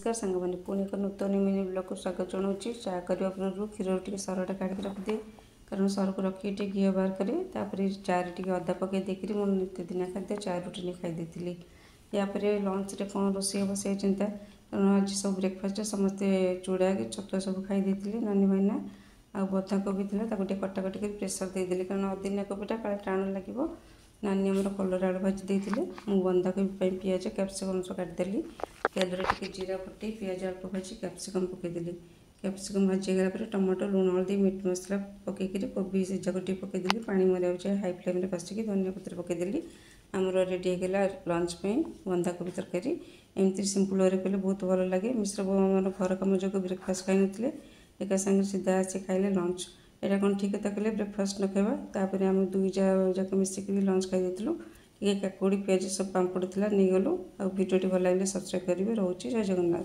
नमस्कार सांग मैंने पुणी एक नूतन मिनी ब्लॉग को स्वागत जनाऊँगी। चा करने पूर्व क्षीर टे सरटा काढ़ रखिदे कारण सर को रखी घी बाहर करे चारे टे अदा पकई देकर मोर नित्यदिन खाद्य चा रुटी नहीं खाई यापर लंच रे कौन रोषे हम से चिंता कारण आज सब ब्रेकफास्ट समस्ते चूड़ा छतुआ सब खाई नानी भाईना आ बंधाकोबी थी कटाकटी कर प्रेसर देदेली कारण अदिनिया कोबीटा काले टाण लगे नानी आमर कलर आलू भाजी देते मुझे बंधाकोबी पिज कैप्सिकम सब काटिदेली तेल टे जीरा फटे पिज अल्प भाजी कैप्सिकम पकईदेली कैप्सिकम भाजीगला पर टमाटो लुण हल्दी मीट मसला पकईकि कोबी सीजा को पकईदेली पानी मरिया चाहिए हाई फ्लेम बसिकी धनिया पत्र पकईदेली आमर रेडी होगा लंच पे बंधाकोबी तरकारी एमती सिंपल वे कले बहुत भल लगे मिश्र आम घर कम जो ब्रेकफास्ट खाई नी एक सागे सीधा आसी खाइले लंच यहाँ कौन ठीक है कले ब्रेकफास्ट न खावा आम दुई जाक मिसिक लंच खाई काकुड़ी पिज सब पापड़ था नहीं गलु आ भिडियो भल लगे सब्सक्राइब करेंगे रोचे जय जगन्नाथ।